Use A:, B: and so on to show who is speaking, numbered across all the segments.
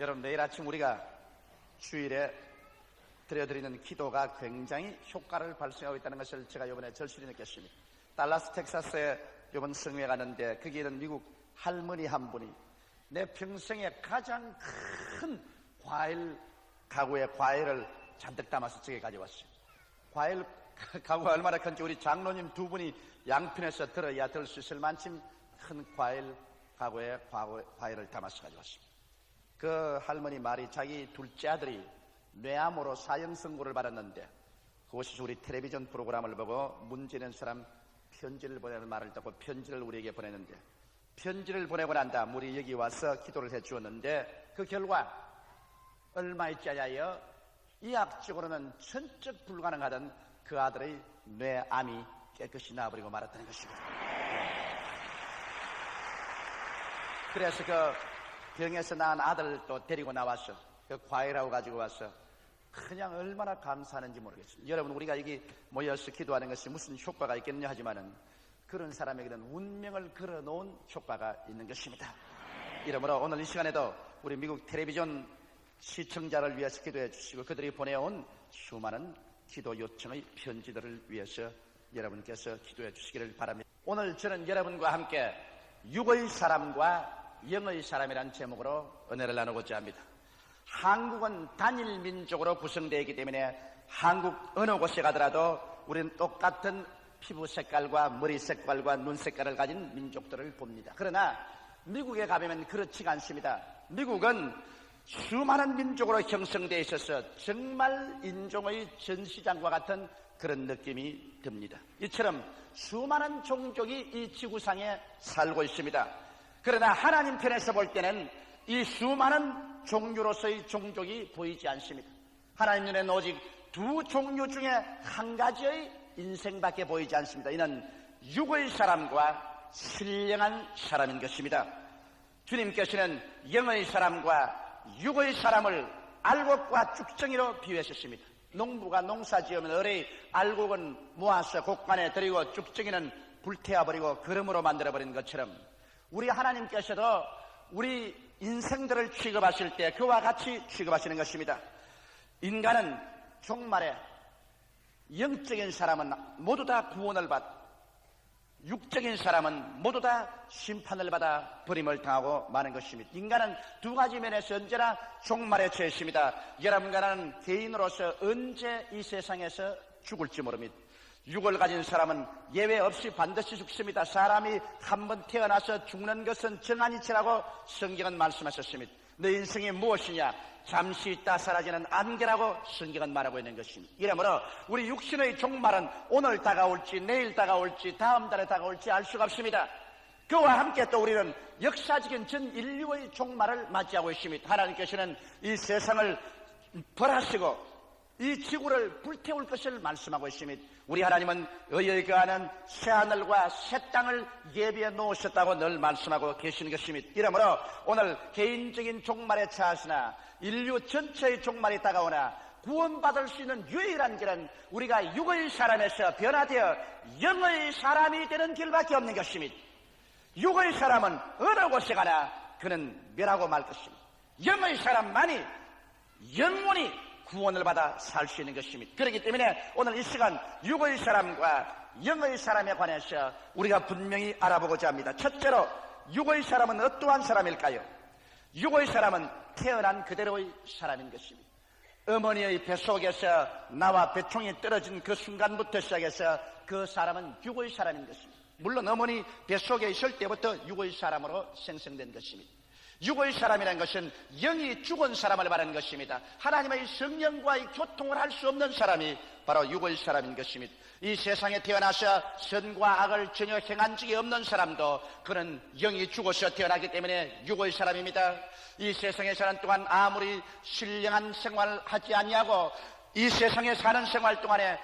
A: 여러분, 내일 아침 우리가 주일에 드려드리는 기도가 굉장히 효과를 발생하고 있다는 것을 제가 이번에 절실히 느꼈습니다. 달라스 텍사스에 이번 성회에 가는데 거기에는 미국 할머니 한 분이 내 평생에 가장 큰 과일 가구에 과일을 잔뜩 담아서 저게 가져왔어요. 과일 가구가 얼마나 큰지 우리 장로님 두 분이 양편에서 들어야 들 수 있을 만큼 큰 과일 가구에 과일을 담아서 가져왔습니다. 그 할머니 말이 자기 둘째 아들이 뇌암으로 사형 선고를 받았는데 그곳에서 우리 텔레비전 프로그램을 보고 문제는 사람 편지를 보내는 말을 듣고 편지를 우리에게 보냈는데 편지를 보내고 난 다음 우리 여기 와서 기도를 해 주었는데 그 결과 얼마 있지 않아요? 의학적으로는 천적 불가능하던 그 아들의 뇌암이 깨끗이 나아버리고 말았다는 것입니다. 그래서 그 병에서 낳은 아들도 데리고 나와서 그 과일하고 가지고 와서 그냥 얼마나 감사하는지 모르겠습니다. 여러분, 우리가 여기 모여서 기도하는 것이 무슨 효과가 있겠느냐 하지만은 그런 사람에게는 운명을 걸어놓은 효과가 있는 것입니다. 이러므로 오늘 이 시간에도 우리 미국 텔레비전 시청자를 위해서 기도해 주시고 그들이 보내온 수많은 기도 요청의 편지들을 위해서 여러분께서 기도해 주시기를 바랍니다. 오늘 저는 여러분과 함께 육의 사람과 영의 사람이라는 제목으로 은혜를 나누고자 합니다. 한국은 단일 민족으로 구성되어 있기 때문에 한국 어느 곳에 가더라도 우리는 똑같은 피부 색깔과 머리 색깔과 눈 색깔을 가진 민족들을 봅니다. 그러나 미국에 가보면 그렇지가 않습니다. 미국은 수많은 민족으로 형성되어 있어서 정말 인종의 전시장과 같은 그런 느낌이 듭니다. 이처럼 수많은 종족이 이 지구상에 살고 있습니다. 그러나 하나님 편에서 볼 때는 이 수많은 종류로서의 종족이 보이지 않습니다. 하나님 눈에는 오직 두 종류 중에 한 가지의 인생밖에 보이지 않습니다. 이는 육의 사람과 신령한 사람인 것입니다. 주님께서는 영의 사람과 육의 사람을 알곡과 쭉정이로 비유하셨습니다. 농부가 농사 지으면 어뢰 알곡은 모아서 곡간에 들이고 쭉정이는 불태워버리고 거름으로 만들어버리는 것처럼 우리 하나님께서도 우리 인생들을 취급하실 때 그와 같이 취급하시는 것입니다. 인간은 종말에 영적인 사람은 모두 다 구원을 받고 육적인 사람은 모두 다 심판을 받아 버림을 당하고 마는 것입니다. 인간은 두 가지 면에서 언제나 종말에 처해 있습니다. 여러분과 나는 개인으로서 언제 이 세상에서 죽을지 모릅니다. 육을 가진 사람은 예외 없이 반드시 죽습니다. 사람이 한번 태어나서 죽는 것은 정한이치라고 성경은 말씀하셨습니다. 내 인생이 무엇이냐? 잠시 있다 사라지는 안개라고 성경은 말하고 있는 것입니다. 이러므로 우리 육신의 종말은 오늘 다가올지 내일 다가올지 다음 달에 다가올지 알 수가 없습니다. 그와 함께 또 우리는 역사적인 전 인류의 종말을 맞이하고 있습니다. 하나님께서는 이 세상을 벌하시고 이 지구를 불태울 것을 말씀하고 있습니다. 우리 하나님은 의에 거하는 새하늘과 새 땅을 예비해 놓으셨다고 늘 말씀하고 계시는 것입니다. 이러므로 오늘 개인적인 종말에 처하시나 인류 전체의 종말이 다가오나 구원받을 수 있는 유일한 길은 우리가 육의 사람에서 변화되어 영의 사람이 되는 길밖에 없는 것입니다. 육의 사람은 어느 곳에 가나 그는 멸하고 말 것입니다. 영의 사람만이 영원히 구원을 받아 살 수 있는 것입니다. 그렇기 때문에 오늘 이 시간 육의 사람과 영의 사람에 관해서 우리가 분명히 알아보고자 합니다. 첫째로 육의 사람은 어떠한 사람일까요? 육의 사람은 태어난 그대로의 사람인 것입니다. 어머니의 뱃속에서 나와 배총이 떨어진 그 순간부터 시작해서 그 사람은 육의 사람인 것입니다. 물론 어머니 뱃속에 있을 때부터 육의 사람으로 생성된 것입니다. 육의 사람이라는 것은 영이 죽은 사람을 말하는 것입니다. 하나님의 성령과의 교통을 할 수 없는 사람이 바로 육의 사람인 것입니다. 이 세상에 태어나서 선과 악을 전혀 행한 적이 없는 사람도 그는 영이 죽어서 태어나기 때문에 육의 사람입니다. 이 세상에 사는 동안 아무리 신령한 생활을 하지 아니하고 이 세상에 사는 생활 동안에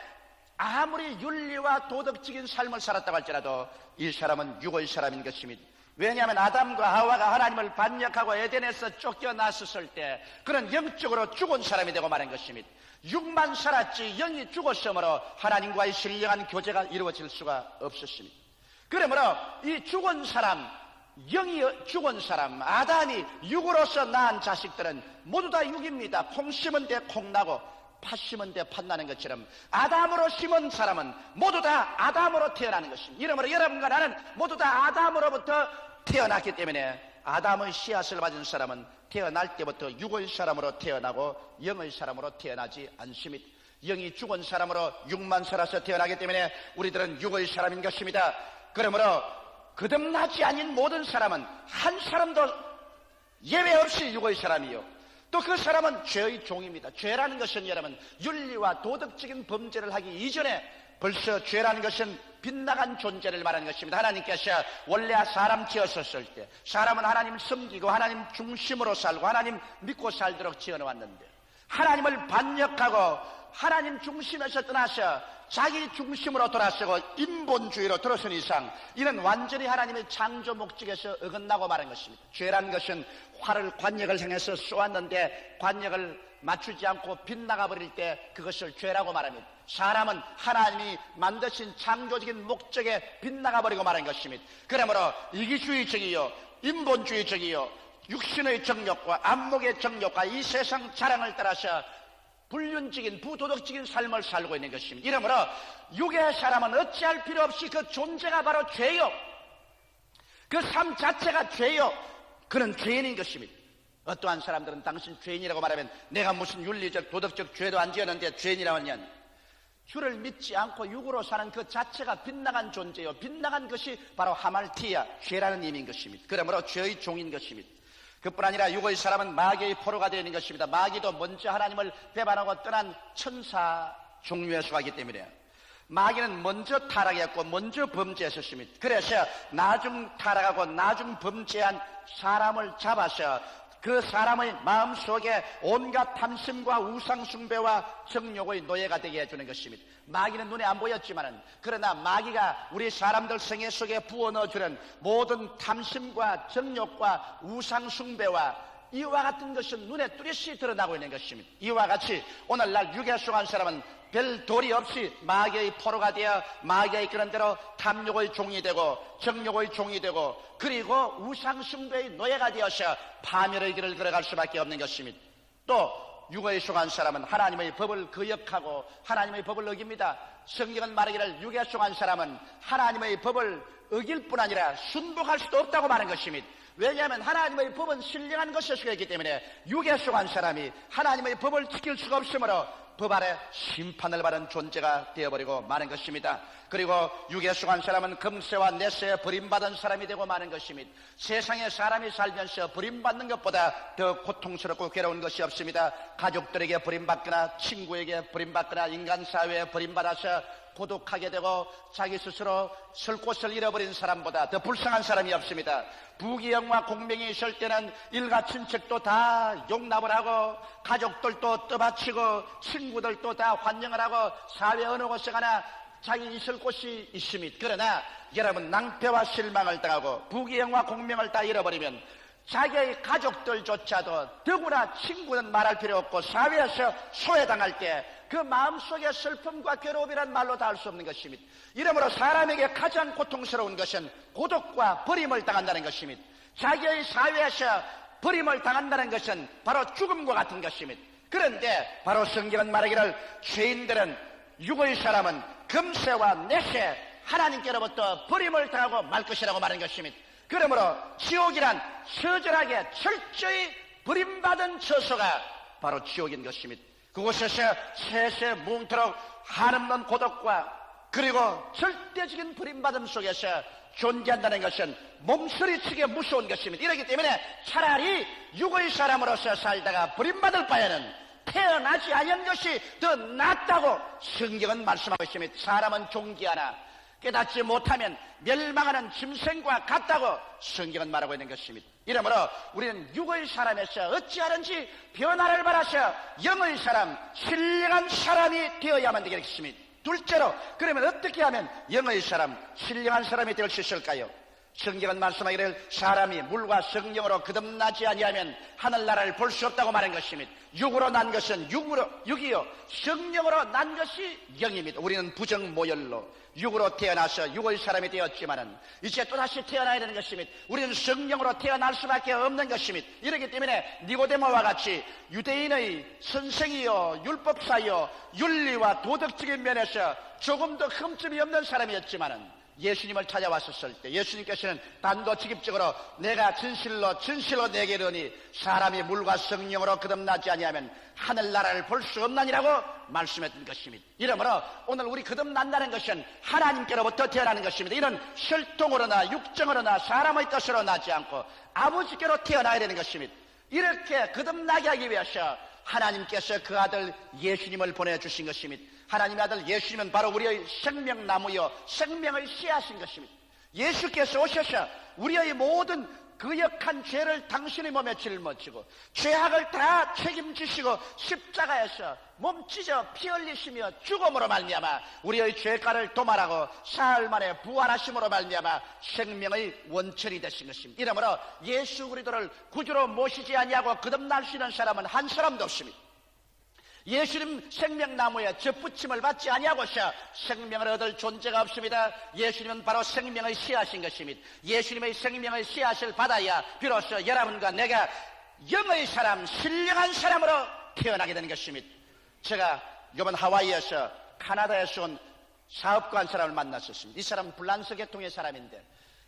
A: 아무리 윤리와 도덕적인 삶을 살았다고 할지라도 이 사람은 육의 사람인 것입니다. 왜냐하면 아담과 하와가 하나님을 반역하고 에덴에서 쫓겨났었을 때 그는 영적으로 죽은 사람이 되고 마는 것입니다. 육만 살았지 영이 죽었으므로 하나님과의 신령한 교제가 이루어질 수가 없었습니다. 그러므로 이 죽은 사람, 영이 죽은 사람, 아담이 육으로서 낳은 자식들은 모두 다 육입니다. 콩 심은 데 콩 나고 팥 심은 데 팥 나는 것처럼 아담으로 심은 사람은 모두 다 아담으로 태어나는 것입니다. 이러므로 여러분과 나는 모두 다 아담으로부터 태어났기 때문에 아담의 씨앗을 맞은 사람은 태어날 때부터 육의 사람으로 태어나고 영의 사람으로 태어나지 않습니다. 영이 죽은 사람으로 육만 살아서 태어나기 때문에 우리들은 육의 사람인 것입니다. 그러므로 거듭나지 않은 모든 사람은 한 사람도 예외 없이 육의 사람이요, 또 그 사람은 죄의 종입니다. 죄라는 것은 여러분 윤리와 도덕적인 범죄를 하기 이전에 벌써 죄라는 것은 빗나간 존재를 말하는 것입니다. 하나님께서 원래 사람 지었었을 때 사람은 하나님 섬기고 하나님 중심으로 살고 하나님 믿고 살도록 지어놓았는데, 하나님을 반역하고 하나님 중심에서 떠나서 자기 중심으로 돌아서고 인본주의로 들어선 이상 이는 완전히 하나님의 창조 목적에서 어긋나고 마는 것입니다. 죄라는 것은 활을 관역을 향해서 쏘았는데 관역을 맞추지 않고 빗나가 버릴 때 그것을 죄라고 말합니다. 사람은 하나님이 만드신 창조적인 목적에 빗나가 버리고 말한 것입니다. 그러므로 이기주의적이요, 인본주의적이요, 육신의 정욕과 안목의 정욕과 이 세상 자랑을 따라서 불륜적인 부도덕적인 삶을 살고 있는 것입니다. 이러므로 육의 사람은 어찌할 필요 없이 그 존재가 바로 죄요, 그 삶 자체가 죄요, 그는 죄인인 것입니다. 어떠한 사람들은 당신 죄인이라고 말하면 내가 무슨 윤리적 도덕적 죄도 안 지었는데 죄인이라고 하냐, 주를 믿지 않고 육으로 사는 그 자체가 빗나간 존재요, 빗나간 것이 바로 하말티아, 죄라는 의미인 것입니다. 그러므로 죄의 종인 것입니다. 그뿐 아니라 육의 사람은 마귀의 포로가 되어 있는 것입니다. 마귀도 먼저 하나님을 배반하고 떠난 천사 종류에 속하기 때문에 마귀는 먼저 타락했고 먼저 범죄했었습니다. 그래서 나중 타락하고 나중 범죄한 사람을 잡아서 그 사람의 마음속에 온갖 탐심과 우상숭배와 정욕의 노예가 되게 해주는 것입니다. 마귀는 눈에 안 보였지만은 그러나 마귀가 우리 사람들 생애 속에 부어 넣어주는 모든 탐심과 정욕과 우상숭배와 이와 같은 것은 눈에 뚜렷이 드러나고 있는 것입니다. 이와 같이 오늘날 육에 속한 사람은 별 도리 없이 마귀의 포로가 되어 마귀의 그런 대로 탐욕의 종이 되고 정욕의 종이 되고 그리고 우상숭배의 노예가 되어서 파멸의 길을 걸어갈 수밖에 없는 것입니다. 또 육에 속한 사람은 하나님의 법을 거역하고 하나님의 법을 어깁니다. 성경은 말하기를 육에 속한 사람은 하나님의 법을 어길 뿐 아니라 순복할 수도 없다고 말하는 것입니다. 왜냐하면 하나님의 법은 신령한 것이었기 때문에 육에 속한 사람이 하나님의 법을 지킬 수가 없으므로 법 아래 심판을 받은 존재가 되어버리고 마는 것입니다. 그리고 육에 속한 사람은 금세와 내세에 버림받은 사람이 되고 마는 것입니다. 세상에 사람이 살면서 버림받는 것보다 더 고통스럽고 괴로운 것이 없습니다. 가족들에게 버림받거나 친구에게 버림받거나 인간사회에 버림받아서 고독하게 되고 자기 스스로 설 곳을 잃어버린 사람보다 더 불쌍한 사람이 없습니다. 부귀영화 공명이 있을 때는 일가 친척도 다 용납을 하고 가족들도 떠받치고 친구들도 다 환영을 하고 사회 어느 곳에 가나 자기 있을 곳이 있습니다. 그러나 여러분 낭패와 실망을 당하고 부귀영화 공명을 다 잃어버리면 자기의 가족들조차도 더구나 친구는 말할 필요 없고 사회에서 소외당할 때 그 마음속의 슬픔과 괴로움이란 말로 다 할 수 없는 것입니다. 이러므로 사람에게 가장 고통스러운 것은 고독과 버림을 당한다는 것입니다. 자기의 사회에서 버림을 당한다는 것은 바로 죽음과 같은 것입니다. 그런데 바로 성경은 말하기를 죄인들은 육의 사람은 금세와 내세 하나님께로부터 버림을 당하고 말 것이라고 말하는 것입니다. 그러므로 지옥이란 처절하게 철저히 버림받은 처소가 바로 지옥인 것입니다. 그곳에서 세세 뭉토록 한없는 고독과 그리고 절대적인 버림받음 속에서 존재한다는 것은 몸서리치게 무서운 것입니다. 이렇기 때문에 차라리 육의 사람으로서 살다가 버림받을 바에는 태어나지 않은 것이 더 낫다고 성경은 말씀하고 있습니다. 사람은 존귀하나 깨닫지 못하면 멸망하는 짐승과 같다고 성경은 말하고 있는 것입니다. 이러므로 우리는 육의 사람에서 어찌하든지 변화를 받아서 영의 사람, 신령한 사람이 되어야만 되겠습니다. 둘째로 그러면 어떻게 하면 영의 사람, 신령한 사람이 될 수 있을까요? 성경은 말씀하기를 사람이 물과 성령으로 거듭나지 아니하면 하늘나라를 볼 수 없다고 말한 것입니다. 육으로 난 것은 육이요 성령으로 난 것이 영입니다. 우리는 부정모열로 육으로 태어나서 육의 사람이 되었지만은 이제 또다시 태어나야 되는 것입니다. 우리는 성령으로 태어날 수밖에 없는 것입니다. 이렇기 때문에 니고데모와 같이 유대인의 선생이요 율법사요 윤리와 도덕적인 면에서 조금도 흠집이 없는 사람이었지만은 예수님을 찾아왔었을 때 예수님께서는 단도직입적으로 내가 진실로 내게 이르니 사람이 물과 성령으로 거듭나지 아니하면 하늘나라를 볼 수 없나니라고 말씀했던 것입니다. 이러므로 오늘 우리 거듭난다는 것은 하나님께로부터 태어나는 것입니다. 이는 혈통으로나 육정으로나 사람의 뜻으로 나지 않고 아버지께로 태어나야 되는 것입니다. 이렇게 거듭나게 하기 위해서 하나님께서 그 아들 예수님을 보내주신 것입니다. 하나님의 아들 예수님은 바로 우리의 생명나무요 생명을 씨앗인 것입니다. 예수께서 오셔서 우리의 모든 그역한 죄를 당신의 몸에 짊어지고 죄악을 다 책임지시고 십자가에서 몸 찢어 피 흘리시며 죽음으로 말미암아 우리의 죄가를 도말하고 사흘 만에 부활하심으로 말미암아 생명의 원천이 되신 것입니다. 이러므로 예수 그리스도를 구주로 모시지 아니하고 거듭날 수 있는 사람은 한 사람도 없습니다. 예수님 생명나무에 접붙임을 받지 아니하고서 생명을 얻을 존재가 없습니다. 예수님은 바로 생명의 씨앗인 것입니다. 예수님의 생명의 씨앗을 받아야 비로소 여러분과 내가 영의 사람, 신령한 사람으로 태어나게 되는 것입니다. 제가 이번 하와이에서 카나다에서 온 사업가 한 사람을 만났었습니다. 이 사람은 불란서 계통의 사람인데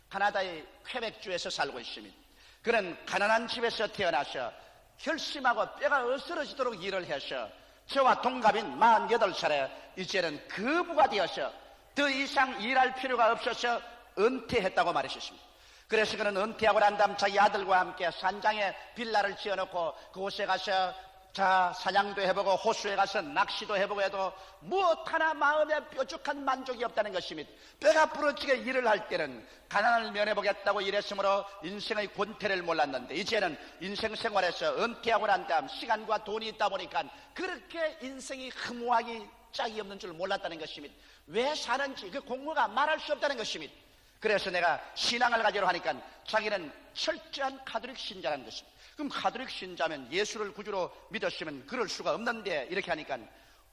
A: 카나다의 퀘벡주에서 살고 있습니다. 그는 가난한 집에서 태어나서 결심하고 뼈가 으스러지도록 일을 해서 저와 동갑인 48살에 이제는 거부가 되어서 더 이상 일할 필요가 없어서 은퇴했다고 말하셨습니다. 그래서 그는 은퇴하고 난 다음 자기 아들과 함께 산장에 빌라를 지어놓고 그곳에 가서 사냥도 해보고 호수에 가서 낚시도 해보고 해도 무엇 하나 마음에 뾰족한 만족이 없다는 것입니다. 뼈가 부러지게 일을 할 때는 가난을 면해보겠다고 일했으므로 인생의 권태를 몰랐는데 이제는 인생 생활에서 은퇴하고 난 다음 시간과 돈이 있다 보니까 그렇게 인생이 허무하기 짝이 없는 줄 몰랐다는 것입니다. 왜 사는지 그 공부가 말할 수 없다는 것입니다. 그래서 내가 신앙을 가지러 하니까 자기는 철저한 가톨릭 신자라는 것입니다. 그럼 가톨릭 신자면 예수를 구주로 믿었으면 그럴 수가 없는데 이렇게 하니까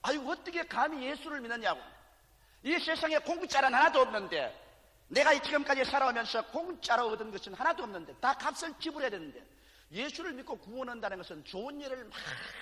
A: 아유 어떻게 감히 예수를 믿느냐고. 이 세상에 공짜는 하나도 없는데 내가 지금까지 살아오면서 공짜로 얻은 것은 하나도 없는데 다 값을 지불해야 되는데 예수를 믿고 구원한다는 것은 좋은 일을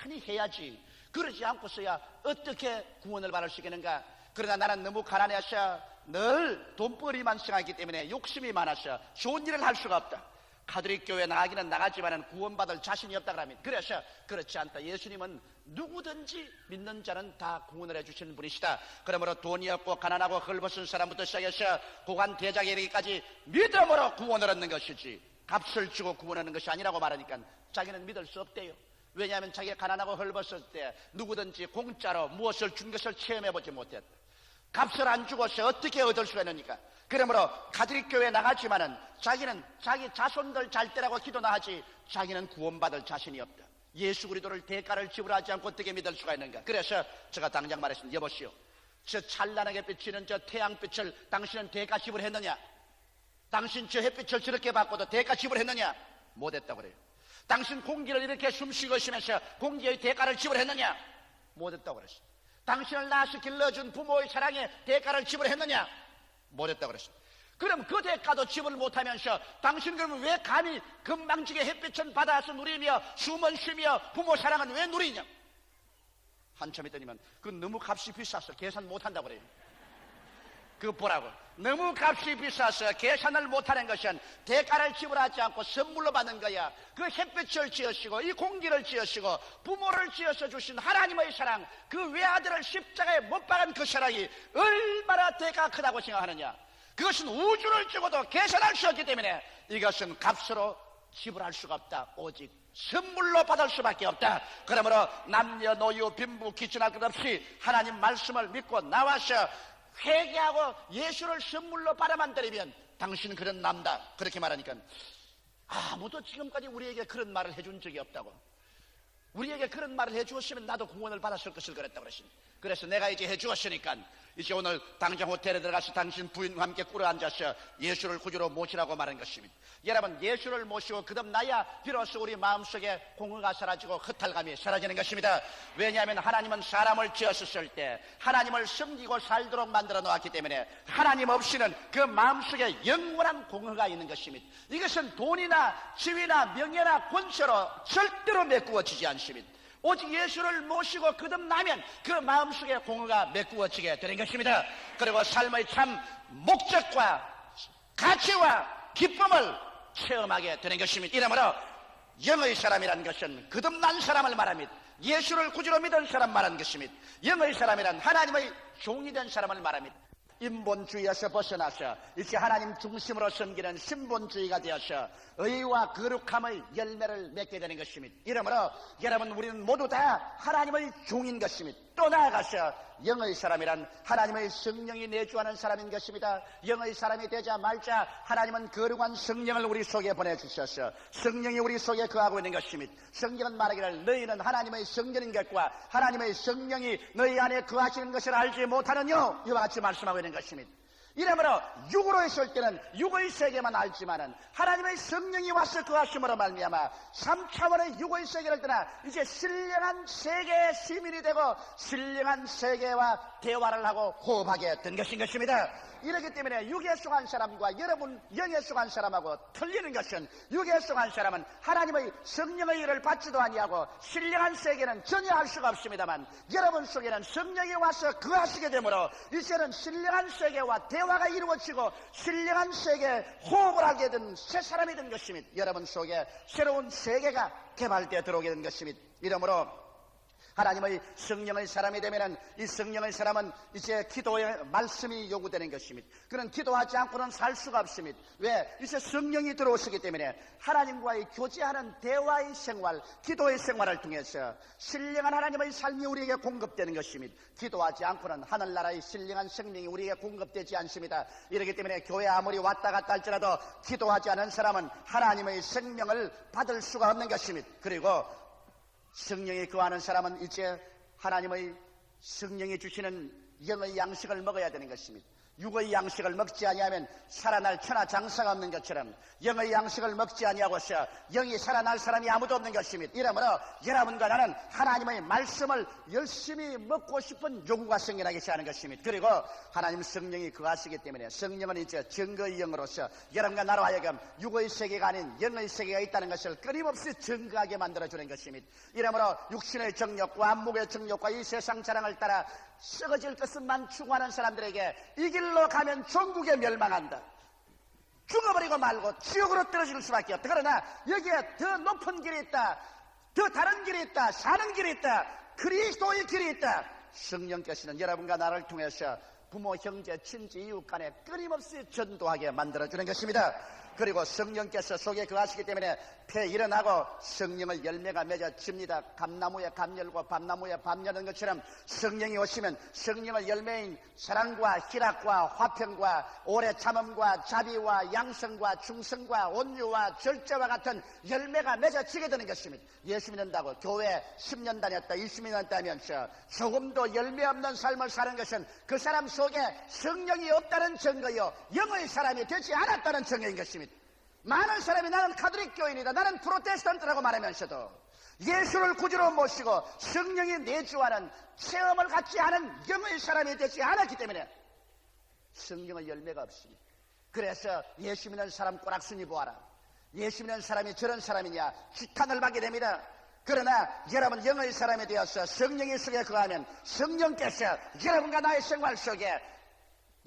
A: 많이 해야지 그러지 않고서야 어떻게 구원을 받을 수 있겠는가. 그러나 나는 너무 가난해서 늘 돈벌이만 생각하기 때문에 욕심이 많아서 좋은 일을 할 수가 없다. 가톨릭 교회 나가기는 나가지만은 구원받을 자신이 없다 그럽니다. 그래서 그렇지 않다. 예수님은 누구든지 믿는 자는 다 구원을 해주시는 분이시다. 그러므로 돈이 없고 가난하고 헐벗은 사람부터 시작해서 고관 대작에 이르기까지 믿음으로 구원을 얻는 것이지 값을 주고 구원하는 것이 아니라고 말하니까 자기는 믿을 수 없대요. 왜냐하면 자기가 가난하고 헐벗을 때 누구든지 공짜로 무엇을 준 것을 체험해보지 못했다. 값을 안 주고서 어떻게 얻을 수가 있느니까. 그러므로 가톨릭 교회에 나가지만은 자기는 자기 자손들 잘 되라고 기도나 하지 자기는 구원받을 자신이 없다. 예수 그리스도를 대가를 지불하지 않고 어떻게 믿을 수가 있는가. 그래서 제가 당장 말했습니다. 여보시오, 저 찬란하게 비치는 저 태양빛을 당신은 대가 지불했느냐? 당신 저 햇빛을 저렇게 받고도 대가 지불했느냐? 못했다고 그래요. 당신 공기를 이렇게 숨쉬고 있으면서 공기의 대가를 지불했느냐? 못했다고 그랬어요. 당신을 낳아서 길러준 부모의 사랑에 대가를 지불했느냐? 못했다고 그랬습니다. 그럼 그 대가도 지불 못하면서 당신 그러면 왜 감히 금방지게 햇빛은 받아서 누리며 숨은 쉬며 부모 사랑은 왜 누리냐? 한참 있더니만 그 너무 값이 비싸서 계산 못한다고 그래요. 그거 보라고. 너무 값이 비싸서 계산을 못하는 것은 대가를 지불하지 않고 선물로 받는 거야. 그 햇빛을 지으시고 이 공기를 지으시고 부모를 지어서 주신 하나님의 사랑, 그 외아들을 십자가에 못 박은 그 사랑이 얼마나 대가가 크다고 생각하느냐. 그것은 우주를 주고도 계산할 수 없기 때문에 이것은 값으로 지불할 수가 없다. 오직 선물로 받을 수밖에 없다. 그러므로 남녀노유 빈부 귀천할 것 없이 하나님 말씀을 믿고 나와서 회개하고 예수를 선물로 받아만 드리면 당신은 그런 남다. 그렇게 말하니까 아무도 지금까지 우리에게 그런 말을 해준 적이 없다고. 우리에게 그런 말을 해주었으면 나도 구원을 받았을 것을 그랬다고 그랬습니다. 그래서 내가 이제 해주었으니까 이제 오늘 당장 호텔에 들어가서 당신 부인과 함께 꿇어앉아서 예수를 구주로 모시라고 말한 것입니다. 여러분, 예수를 모시고 거듭나야 비로소 우리 마음속에 공허가 사라지고 허탈감이 사라지는 것입니다. 왜냐하면 하나님은 사람을 지었을 때 하나님을 섬기고 살도록 만들어 놓았기 때문에 하나님 없이는 그 마음속에 영원한 공허가 있는 것입니다. 이것은 돈이나 지위나 명예나 권세로 절대로 메꾸어지지 않습니다. 오직 예수를 모시고 거듭나면 그 마음속에 공허가 메꾸어지게 되는 것입니다. 그리고 삶의 참 목적과 가치와 기쁨을 체험하게 되는 것입니다. 이러므로 영의 사람이라는 것은 거듭난 사람을 말합니다. 예수를 구주로 믿은 사람 말하는 것입니다. 영의 사람이란 하나님의 종이 된 사람을 말합니다. 인본주의에서 벗어나서 이제 하나님 중심으로 섬기는 신본주의가 되어서 의와 거룩함의 열매를 맺게 되는 것입니다. 이러므로 여러분, 우리는 모두 다 하나님의 종인 것입니다. 또 나아가서 영의 사람이란 하나님의 성령이 내주하는 사람인 것입니다. 영의 사람이 되자 말자 하나님은 거룩한 성령을 우리 속에 보내주셔서 성령이 우리 속에 거하고 있는 것입니다. 성경은 말하기를 너희는 하나님의 성전인 것과 하나님의 성령이 너희 안에 거하시는 것을 알지 못하느뇨, 이와 같이 말씀하고 있는 것입니다. 이러므로 육으로 있을 때는 육의 세계만 알지만은 하나님의 성령이 와서 거하심으로 말미암아 3차원의 육의 세계를 떠나 이제 신령한 세계의 시민이 되고 신령한 세계와 대화를 하고 호흡하게 된 것인 것입니다. 이렇기 때문에 육에 속한 사람과 여러분 영에 속한 사람하고 틀리는 것은, 육에 속한 사람은 하나님의 성령의 일을 받지도 아니하고 신령한 세계는 전혀 할 수가 없습니다만, 여러분 속에는 성령이 와서 거하시게 되므로 이제는 신령한 세계와 대화가 이루어지고 신령한 세계에 호흡을 하게 된 새 사람이 된 것입니다. 여러분 속에 새로운 세계가 개발되어 들어오게 된 것입니다. 이러므로 하나님의 성령의 사람이 되면은 이 성령의 사람은 이제 기도의 말씀이 요구되는 것입니다. 그는 기도하지 않고는 살 수가 없습니다. 왜? 이제 성령이 들어오시기 때문에 하나님과의 교제하는 대화의 생활, 기도의 생활을 통해서 신령한 하나님의 삶이 우리에게 공급되는 것입니다. 기도하지 않고는 하늘나라의 신령한 생명이 우리에게 공급되지 않습니다. 이렇기 때문에 교회 아무리 왔다 갔다 할지라도 기도하지 않은 사람은 하나님의 생명을 받을 수가 없는 것입니다. 그리고 성령이 거하는 사람은 이제 하나님의 성령이 주시는 영의 양식을 먹어야 되는 것입니다. 육의 양식을 먹지 아니하면 살아날 천하장사가 없는 것처럼 영의 양식을 먹지 아니하고서 영이 살아날 사람이 아무도 없는 것입니다. 이러므로 여러분과 나는 하나님의 말씀을 열심히 먹고 싶은 요구가 생겨나게 하는 것입니다. 그리고 하나님 성령이 거하시기 때문에 성령은 이제 증거의 영으로서 여러분과 나로 하여금 육의 세계가 아닌 영의 세계가 있다는 것을 끊임없이 증거하게 만들어주는 것입니다. 이러므로 육신의 정욕과 안목의 정욕과 이 세상 자랑을 따라 썩어질 것만 추구하는 사람들에게 이 길로 가면 전국에 멸망한다, 죽어버리고 말고 지옥으로 떨어질 수밖에 없다. 그러나 여기에 더 높은 길이 있다, 더 다른 길이 있다, 사는 길이 있다, 그리스도의 길이 있다. 성령께서는 여러분과 나를 통해서 부모, 형제, 친지, 이웃 간에 끊임없이 전도하게 만들어주는 것입니다. 그리고 성령께서 속에 거하시기 때문에 폐 일어나고 성령의 열매가 맺어집니다. 감나무에 감 열고 밤나무에 밤 여는 것처럼 성령이 오시면 성령의 열매인 사랑과 희락과 화평과 오래 참음과 자비와 양성과 충성과 온유와 절제와 같은 열매가 맺어지게 되는 것입니다. 예수 믿는다고 교회 10년 다녔다, 20년 다니면서 조금도 열매 없는 삶을 사는 것은 그 사람 속에 성령이 없다는 증거요, 영의 사람이 되지 않았다는 증거인 것입니다. 많은 사람이 나는 가톨릭 교인이다, 나는 프로테스탄트라고 말하면서도 예수를 구주로 모시고 성령이 내주하는 체험을 갖지 않은 영의 사람이 되지 않았기 때문에 성령의 열매가 없습니다. 그래서 예수 믿는 사람 꼬락순이 보아라, 예수 믿는 사람이 저런 사람이냐 지탄을 받게 됩니다. 그러나 여러분 영의 사람이 되어서 성령의 속에 거하면 성령께서 여러분과 나의 생활 속에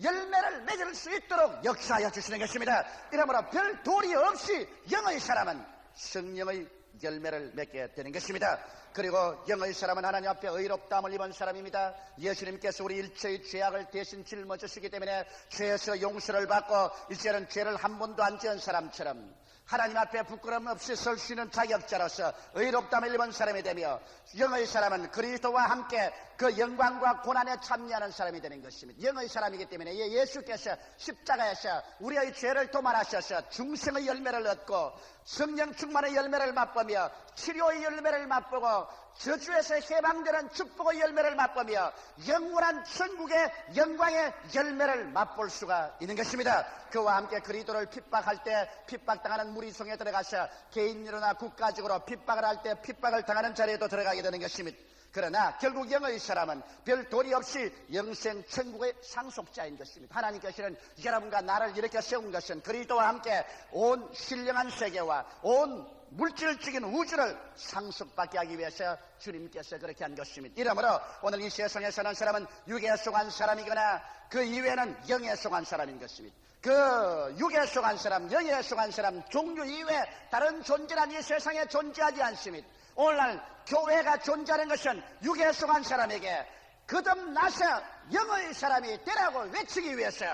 A: 열매를 맺을 수 있도록 역사하여 주시는 것입니다. 이러므로 별 도리 없이 영의 사람은 성령의 열매를 맺게 되는 것입니다. 그리고 영의 사람은 하나님 앞에 의롭다함을 입은 사람입니다. 예수님께서 우리 일체의 죄악을 대신 짊어지시기 때문에 죄에서 용서를 받고 이제는 죄를 한 번도 안 지은 사람처럼 하나님 앞에 부끄럼 없이 설 수 있는 자격자로서 의롭다함을 입은 사람이 되며, 영의 사람은 그리스도와 함께 그 영광과 고난에 참여하는 사람이 되는 것입니다. 영의 사람이기 때문에 예수께서 십자가에서 우리의 죄를 도말하셔서 중생의 열매를 얻고 성령 충만의 열매를 맛보며 치료의 열매를 맛보고 저주에서 해방되는 축복의 열매를 맛보며 영원한 천국의 영광의 열매를 맛볼 수가 있는 것입니다. 그와 함께 그리스도를 핍박할 때 핍박당하는 무리송에 들어가서 개인으로나 국가적으로 핍박을 할 때 핍박을 당하는 자리에도 들어가게 되는 것입니다. 그러나 결국 영의 사람은 별 도리 없이 영생 천국의 상속자인 것입니다. 하나님께서는 여러분과 나를 이렇게 세운 것은 그리스도와 함께 온 신령한 세계와 온 물질적인 우주를 상속받게 하기 위해서 주님께서 그렇게 한 것입니다. 이러므로 오늘 이 세상에 사는 사람은 육에 속한 사람이거나 그 이외에는 영에 속한 사람인 것입니다. 그 육에 속한 사람, 영에 속한 사람 종류 이외에 다른 존재란 이 세상에 존재하지 않습니다. 오늘날 교회가 존재하는 것은 육에 속한 사람에게 거듭나서 영의 사람이 되라고 외치기 위해서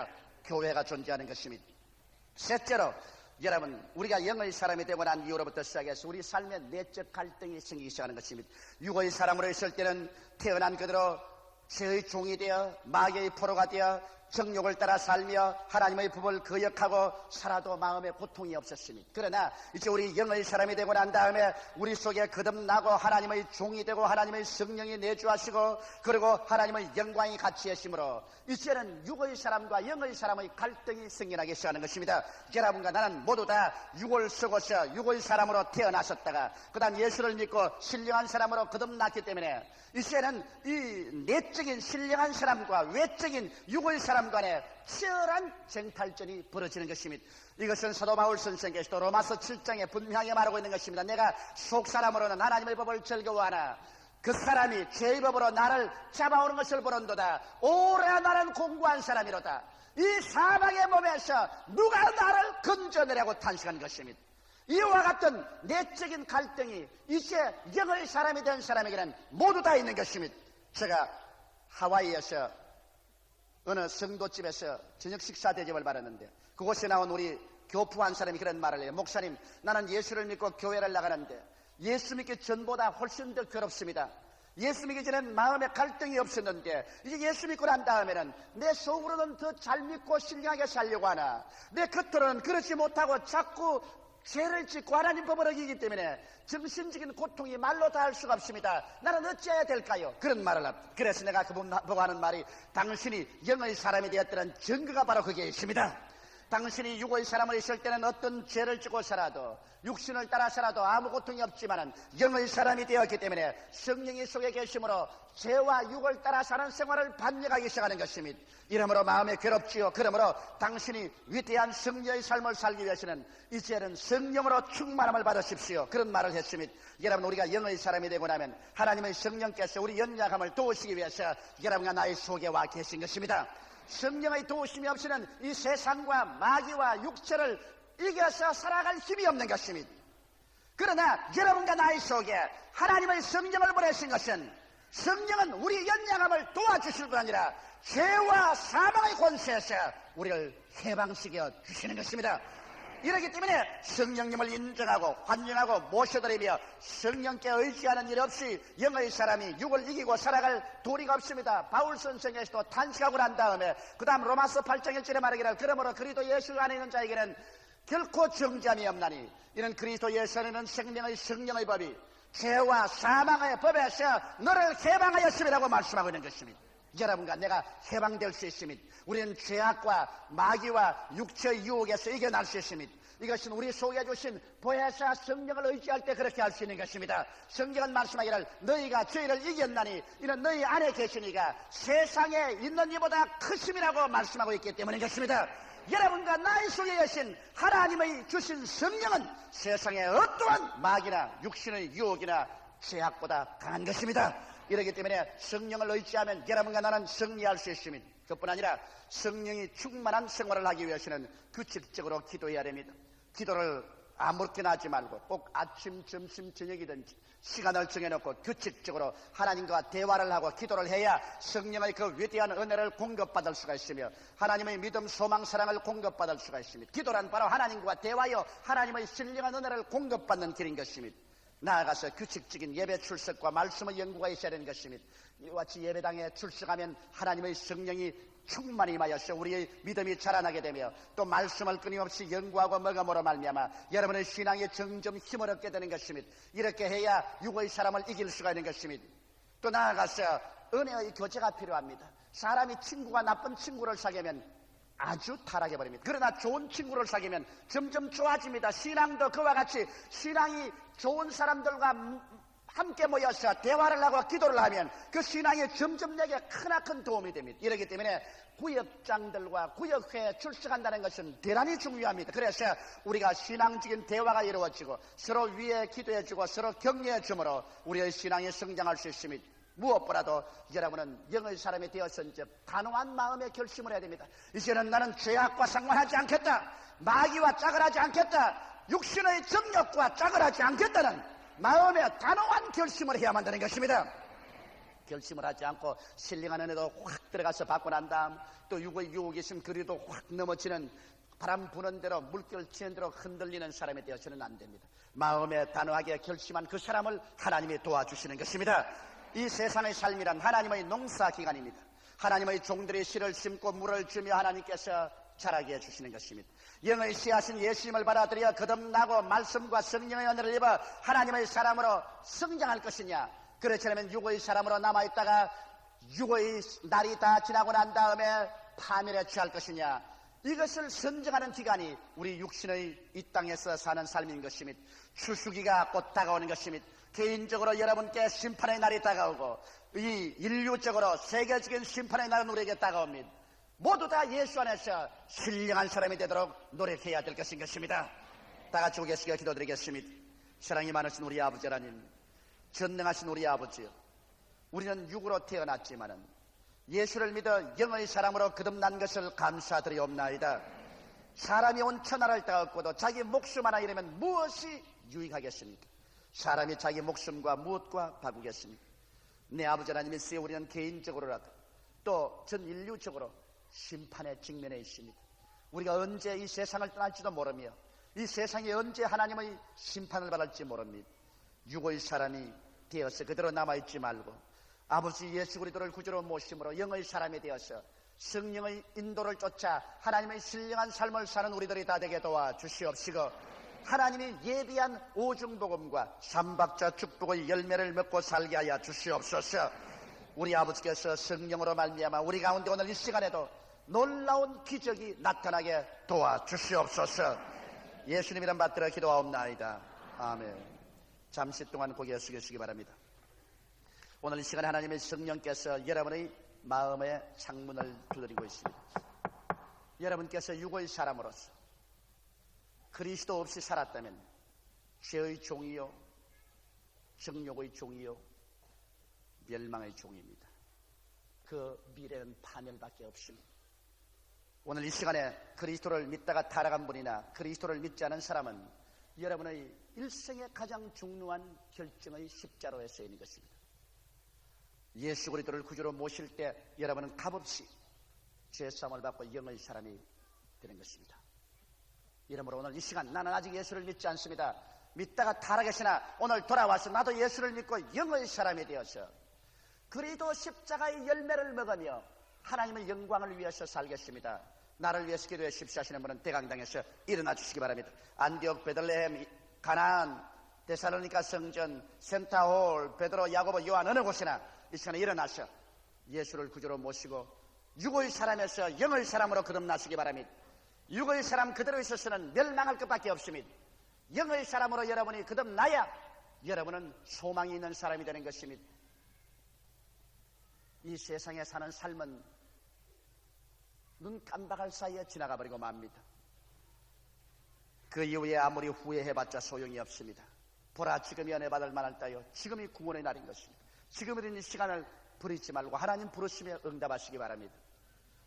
A: 교회가 존재하는 것입니다. 셋째로 여러분, 우리가 영의 사람이 되고 난 이후로부터 시작해서 우리 삶에 내적 갈등이 생기기 시작하는 것입니다. 육의 사람으로 있을 때는 태어난 그대로 죄의 종이 되어 마귀의 포로가 되어 정욕을 따라 살며 하나님의 법을 거역하고 살아도 마음에 고통이 없었습니다. 그러나 이제 우리 영의 사람이 되고 난 다음에 우리 속에 거듭나고 하나님의 종이 되고 하나님의 성령이 내주하시고 그리고 하나님의 영광이 같이 하심으로 이제는 육의 사람과 영의 사람의 갈등이 생겨나기 시작하는 것입니다. 여러분과 나는 모두 다 육을 쓰고서 육의 사람으로 태어났었다가 그 다음 예수를 믿고 신령한 사람으로 거듭났기 때문에 이제는 이 내적인 신령한 사람과 외적인 육의 사람 간에 치열한 쟁탈전이 벌어지는 것입니다. 이것은 사도 바울 선생께서도 로마서 7장에 분명하게 말하고 있는 것입니다. 내가 속사람으로는 하나님의 법을 즐거워하나 그 사람이 죄의 법으로 나를 잡아오는 것을 보는도다. 오래 나는 공고한 사람이로다. 이 사방의 몸에서 누가 나를 건져내라고 탄식한 것입니다. 이와 같은 내적인 갈등이 이제 영의 사람이 된 사람에게는 모두 다 있는 것입니다. 제가 하와이에서 어느 성도집에서 저녁 식사 대접을 받았는데 그곳에 나온 우리 교포 한 사람이 그런 말을 해요. 목사님, 나는 예수를 믿고 교회를 나가는데 예수 믿기 전보다 훨씬 더 괴롭습니다. 예수 믿기 전에는 마음에 갈등이 없었는데 이제 예수 믿고 난 다음에는 내 속으로는 더 잘 믿고 신령하게 살려고 하나 내 겉으로는 그렇지 못하고 자꾸 죄를 짓고 하나님 법을 어기기 때문에 정신적인 고통이 말로 다 할 수가 없습니다. 나는 어찌해야 될까요? 그런 말을 합니다. 그래서 내가 그분 보고 하는 말이 당신이 영의 사람이 되었다는 증거가 바로 거기에 있습니다. 당신이 육의 사람을 있을 때는 어떤 죄를 짓고 살아도 육신을 따라 살아도 아무 고통이 없지만은 영의 사람이 되었기 때문에 성령이 속에 계심으로 죄와 육을 따라 사는 생활을 반역하기 시작하는 것입니다. 이러므로 마음에 괴롭지요. 그러므로 당신이 위대한 성령의 삶을 살기 위해서는 이제는 성령으로 충만함을 받으십시오. 그런 말을 했습니다. 여러분, 우리가 영의 사람이 되고 나면 하나님의 성령께서 우리 연약함을 도우시기 위해서 여러분과 나의 속에 와 계신 것입니다. 성령의 도우심이 없이는 이 세상과 마귀와 육체를 이겨서 살아갈 힘이 없는 것입니다. 그러나 여러분과 나의 속에 하나님의 성령을 보내신 것은 성령은 우리 연약함을 도와주실 뿐 아니라 죄와 사망의 권세에서 우리를 해방시켜 주시는 것입니다. 이렇기 때문에 성령님을 인정하고 환영하고 모셔드리며 성령께 의지하는 일 없이 영의 사람이 육을 이기고 살아갈 도리가 없습니다. 바울 선생에서도 탄식하고 난 다음에 그 다음 로마서 8장 1절에 말하기를 그러므로 그리스도 예수 안에 있는 자에게는 결코 정죄함이 없나니 이는 그리스도 예수 안에 있는 생명의 성령의 법이 죄와 사망의 법에서 너를 해방하였음이라고 말씀하고 있는 것입니다. 여러분과 내가 해방될 수 있습니다. 우리는 죄악과 마귀와 육체의 유혹에서 이겨날 수 있습니다. 이것은 우리 속에 주신 보혜사 성령을 의지할 때 그렇게 할 수 있는 것입니다. 성경은 말씀하기를 너희가 죄를 이겼나니 이는 너희 안에 계시니가 세상에 있는 이보다 크심이라고 말씀하고 있기 때문인 것입니다. 여러분과 나의 속에 계신 하나님의 주신 성령은 세상의 어떠한 마귀나 육신의 유혹이나 죄악보다 강한 것입니다. 이렇기 때문에 성령을 의지하면 여러분과 나는 승리할 수 있습니다. 그뿐 아니라 성령이 충만한 생활을 하기 위해서는 규칙적으로 기도해야 됩니다. 기도를 아무렇게나 하지 말고 꼭 아침, 점심, 저녁이든지 시간을 정해놓고 규칙적으로 하나님과 대화를 하고 기도를 해야 성령의 그 위대한 은혜를 공급받을 수가 있으며 하나님의 믿음, 소망, 사랑을 공급받을 수가 있습니다. 기도란 바로 하나님과 대화여 하나님의 신령한 은혜를 공급받는 길인 것입니다. 나아가서 규칙적인 예배 출석과 말씀의 연구가 있어야 되는 것입니다. 이와 같이 예배당에 출석하면 하나님의 성령이 충만히 임하여서 우리의 믿음이 자라나게 되며 또 말씀을 끊임없이 연구하고 먹음으로 말미암아 여러분의 신앙에 점점 힘을 얻게 되는 것입니다. 이렇게 해야 육의 사람을 이길 수가 있는 것입니다. 또 나아가서 은혜의 교제가 필요합니다. 사람이 친구가 나쁜 친구를 사귀면 아주 타락해버립니다. 그러나 좋은 친구를 사귀면 점점 좋아집니다. 신앙도 그와 같이 신앙이 좋은 사람들과 함께 모여서 대화를 하고 기도를 하면 그 신앙이 점점 내게 크나큰 도움이 됩니다. 이렇기 때문에 구역장들과 구역회에 출석한다는 것은 대단히 중요합니다. 그래서 우리가 신앙적인 대화가 이루어지고 서로 위에 기도해주고 서로 격려해주므로 우리의 신앙이 성장할 수 있습니다. 무엇보다도 여러분은 영의 사람이 되어서 이제 단호한 마음의 결심을 해야 됩니다. 이제는 나는 죄악과 상관하지 않겠다. 마귀와 짝을 하지 않겠다. 육신의 정욕과 짝을 하지 않겠다는 마음의 단호한 결심을 해야만 되는 것입니다. 결심을 하지 않고 신령한 은혜도 확 들어가서 받고 난 다음 또 육의 유혹이 있으면 그리도 확 넘어지는 바람 부는 대로 물결 치는 대로 흔들리는 사람이 되어서는 안 됩니다. 마음에 단호하게 결심한 그 사람을 하나님이 도와주시는 것입니다. 이 세상의 삶이란 하나님의 농사기간입니다. 하나님의 종들이 씨를 심고 물을 주며 하나님께서 자라게 해주시는 것입니다. 영의 씨하신 예수님을 받아들여 거듭나고 말씀과 성령의 은혜를 입어 하나님의 사람으로 성장할 것이냐, 그렇지 않으면 육의 사람으로 남아있다가 육의 날이 다 지나고 난 다음에 파멸에 취할 것이냐, 이것을 선정하는 기간이 우리 육신의 이 땅에서 사는 삶인 것입니다. 추수기가 곧 다가오는 것입니다. 개인적으로 여러분께 심판의 날이 다가오고 이 인류적으로 세계적인 심판의 날은 우리에게 다가옵니다. 모두 다 예수 안에서 신령한 사람이 되도록 노력해야 될 것인 것입니다. 다 같이 오겠습니다. 기도드리겠습니다. 사랑이 많으신 우리 아버지 하나님, 전능하신 우리 아버지요, 우리는 육으로 태어났지만은 예수를 믿어 영의 사람으로 거듭난 것을 감사드리옵나이다. 사람이 온 천하를 따갖고도 자기 목숨 하나 잃으면 무엇이 유익하겠습니까? 사람이 자기 목숨과 무엇과 바꾸겠습니까? 내 아버지 하나님이 쓰여 우리는 개인적으로라도 또 전 인류적으로 심판에 직면해 있습니다. 우리가 언제 이 세상을 떠날지도 모르며 이 세상이 언제 하나님의 심판을 받을지 모릅니다. 육의 사람이 되어서 그대로 남아있지 말고 아버지 예수 그리스도를 구주로 모심으로 영의 사람이 되어서 성령의 인도를 쫓아 하나님의 신령한 삶을 사는 우리들이 다 되게 도와주시옵시고, 하나님이 예비한 오중복음과 삼박자 축복의 열매를 먹고 살게 하여 주시옵소서. 우리 아버지께서 성령으로 말미암아 우리 가운데 오늘 이 시간에도 놀라운 기적이 나타나게 도와주시옵소서. 예수님 이름 받들어 기도하옵나이다. 아멘. 잠시 동안 고개 숙이시기 바랍니다. 오늘 이 시간에 하나님의 성령께서 여러분의 마음의 창문을 두드리고 있습니다. 여러분께서 육의 사람으로서 그리스도 없이 살았다면 죄의 종이요, 정욕의 종이요, 멸망의 종입니다. 그 미래는 파멸밖에 없습니다. 오늘 이 시간에 그리스도를 믿다가 타락한 분이나 그리스도를 믿지 않은 사람은 여러분의 일생의 가장 중요한 결정의 십자로에 서 있는 것입니다. 예수 그리스도를 구주로 모실 때 여러분은 값없이 죄사함을 받고 영의 사람이 되는 것입니다. 이러므로 오늘 이 시간 나는 아직 예수를 믿지 않습니다. 믿다가 타락했으나 오늘 돌아와서 나도 예수를 믿고 영의 사람이 되어서 그리스도 십자가의 열매를 먹으며 하나님의 영광을 위해서 살겠습니다. 나를 위해서 기도해 주십시오 하시는 분은 대강당에서 일어나 주시기 바랍니다. 안디옥, 베들레헴, 가나안, 데살로니가 성전, 센타홀, 베드로, 야고보, 요한 어느 곳이나 이 시간에 일어나서 예수를 구주로 모시고 육의 사람에서 영의 사람으로 거듭나시기 바랍니다. 육의 사람 그대로 있어서는 멸망할 것밖에 없습니다. 영의 사람으로 여러분이 거듭나야 여러분은 소망이 있는 사람이 되는 것입니다. 이 세상에 사는 삶은 눈 깜박할 사이에 지나가 버리고 맙니다. 그 이후에 아무리 후회해봤자 소용이 없습니다. 보라, 지금이 은혜 받을 만할까요? 지금이 구원의 날인 것입니다. 지금은 이 시간을 버리지 말고 하나님 부르심에 응답하시기 바랍니다.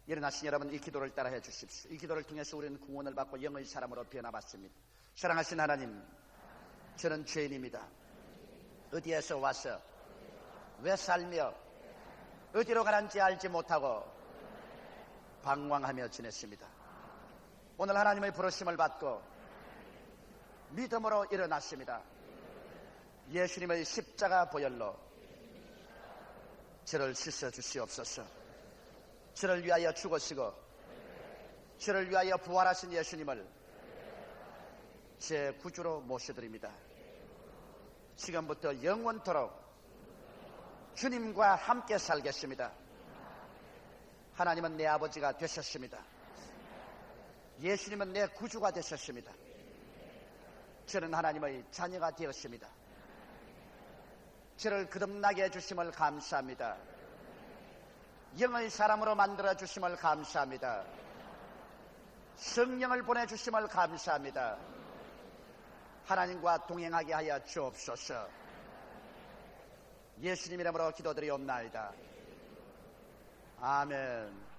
A: 일어나신 여러분, 이 기도를 따라해 주십시오. 이 기도를 통해서 우리는 구원을 받고 영의 사람으로 변화받습니다. 사랑하신 하나님, 저는 죄인입니다. 어디에서 와서 왜 살며 어디로 가는지 알지 못하고 방황하며 지냈습니다. 오늘 하나님의 부르심을 받고 믿음으로 일어났습니다. 예수님의 십자가 보혈로 저를 씻어 주시옵소서. 저를 위하여 죽으시고 저를 위하여 부활하신 예수님을 제 구주로 모셔드립니다. 지금부터 영원토록 주님과 함께 살겠습니다. 하나님은 내 아버지가 되셨습니다. 예수님은 내 구주가 되셨습니다. 저는 하나님의 자녀가 되었습니다. 저를 거듭나게 해주심을 감사합니다. 영의 사람으로 만들어 주심을 감사합니다. 성령을 보내주심을 감사합니다. 하나님과 동행하게 하여 주옵소서. 예수님 이름으로 기도드리옵나이다. 아멘.